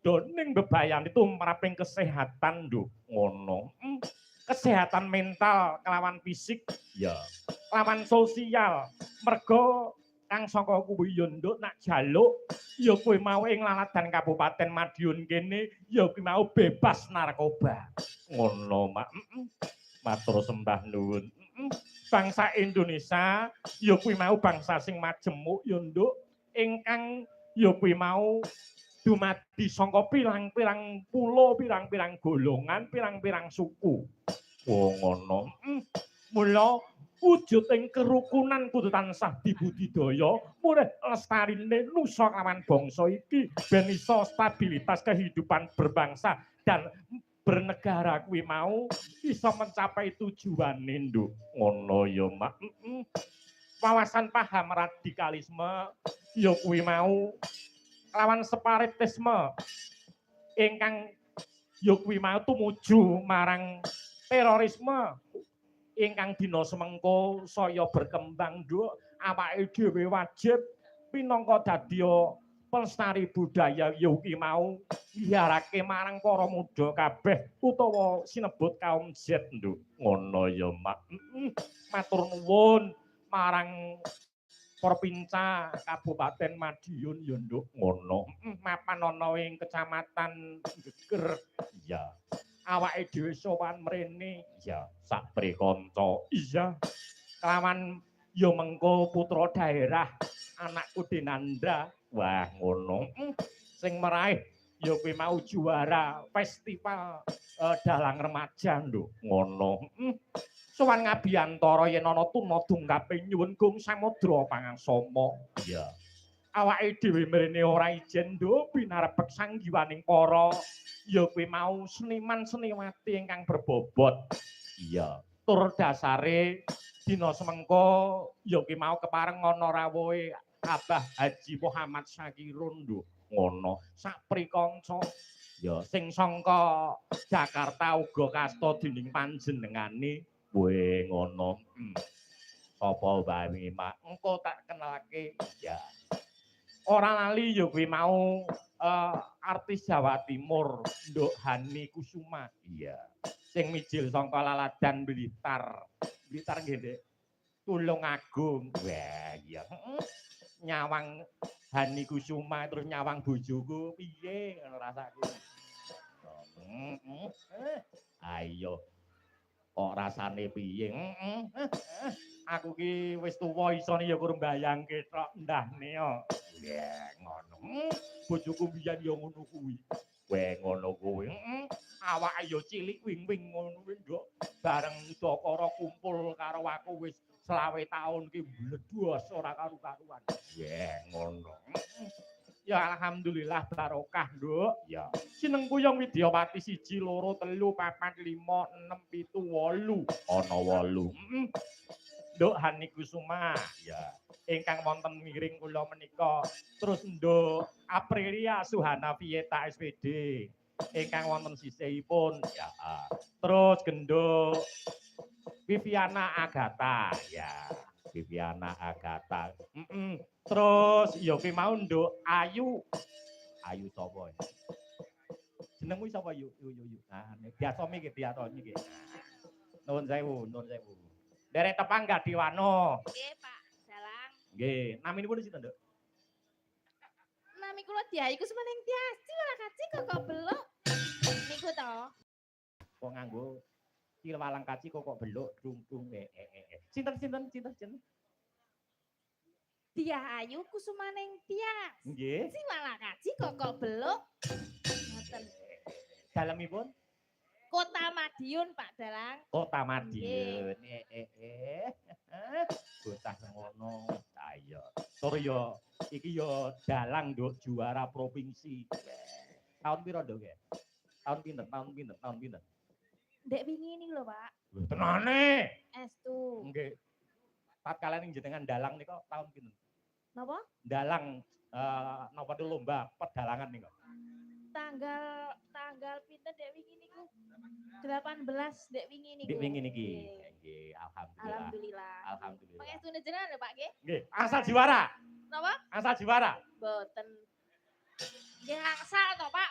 padha ning bebayan itu maraping kesehatan nduk ngono. Kesehatan mental kelawan fisik ya lawan sosial mergo kang saka kuwi ya nduk nak jaluk ya kowe mau ing Laladan Kabupaten Madiun kene ya kuwi mau bebas narkoba ngono mak matur sembah nuwun bangsa Indonesia ya kuwi mau bangsa sing majemuk ya nduk ingkang ya kuwi mau dumadi saka pirang-pirang pulo pirang-pirang golongan pirang-pirang suku oh ngono mula wujuding kerukunan kudu tansah dibudidaya murih lestarine nusa lawan bangsa iki ben iso stabilitas kehidupan berbangsa dan bernegara kuwi mau iso mencapai tujuane nduk ngono ya mak wawasan paham radikalisme ya kuwi mau lawan separatisme ingkang ya kuwi mau tumuju marang terorisme ingkang dina semengko saya berkembang nduk awake dhewe wajib pinangka dadi pelestari budaya ya kuwi mau nyiarake marang para muda kabeh utawa sinebut kaum Z nduk ngono ya mak matur nuwun marang Provinsi Kabupaten Madiun ya nduk ngono mapan ana ing Kecamatan Geger ya awake dhewe sowan mrene ya sak prekanca iya kelawan ya mengko putra daerah anakku Dinandra wah ngono sing meraih ya kuwi mau juara festival dalang remaja nduk ngono sowan ngabiyantara yen ana tuna dungkape nyuwun Gung Samudra Pangaksama iya awake dhewe mrene ora ijen nduk pinarebek sanggiwaning para ya kuwi mau seniman-seniwati ingkang berbobot iya tur dasare dina semengko ya kuwi mau kepareng ana rawuhe Abah Haji Muhammad Syakirun nduk ngono sak prikanca ya sing sangka Jakarta uga kasta dening panjenengane kowe ngono sapa wae mak engko tak kenalake ya ora lali ya kuwi mau artis Jawa Timur Nduk Hani Kusuma iya sing mijil saka Laladan Blitar Blitar nggih Dik Tulungagung wah iya nyawang Hani Kusuma terus nyawang bojoku piye ngono rasane ayo kok rasane piye aku ki wis tuwa isone ya kurang bayangke tok ndahne yo ya ngono bojoku biyen ya ngono kuwi weh ngono kuwi awake ya cilik wing-wing ngono kuwi nduk bareng udakara kumpul karo aku wis 20 taun ki bledhos ora karu-karuan ya ngono ya alhamdulillah barokah nduk ya jenengku yang Widyawati 1 2 3 4 5 6 7 8 ana 8 Nduk Hani Kusuma ya ingkang wonten miring kula menika terus Nduk Aprilia Suhana Vieta SPD ingkang wonten sisihipun ya terus genduk Viviana Agatha ya Viviana Agatha terus ya kuwi mau Nduk Ayu Ayu sapa ya jenengmu sapa yu biasa iki biasa iki nuwun sewu derek tepang Gadiwano nggih Pak Dalang nggih naminipun sinten Nduk nami kula Diayu Kusuma ning Tiasi malah kaci kok beluk niku to kok nganggo Walang kaci kok beluk dung sinten Dia Ayu Kusuma ning Tias nggih si malah kaci kok beluk ngoten dalemipun Kota Madiun Pak Dalang Kota Madiun bocah ngono ayo tur yo iki yo dalang nduk juara provinsi tahun piro nduk tahun pinten Ndek wingi niku lho Pak tenane estu nggih tatkala ning jenengan dalang nika tahun pinten napa dalang napa lomba pedalangan nika tanggal pinten Dek wingi niku 18 Dek wingi niku Dek wingi niki nggih alhamdulillah pangestune jenengan lho Pak nggih nggih asal juara napa asal juara mboten nggih angsal to Pak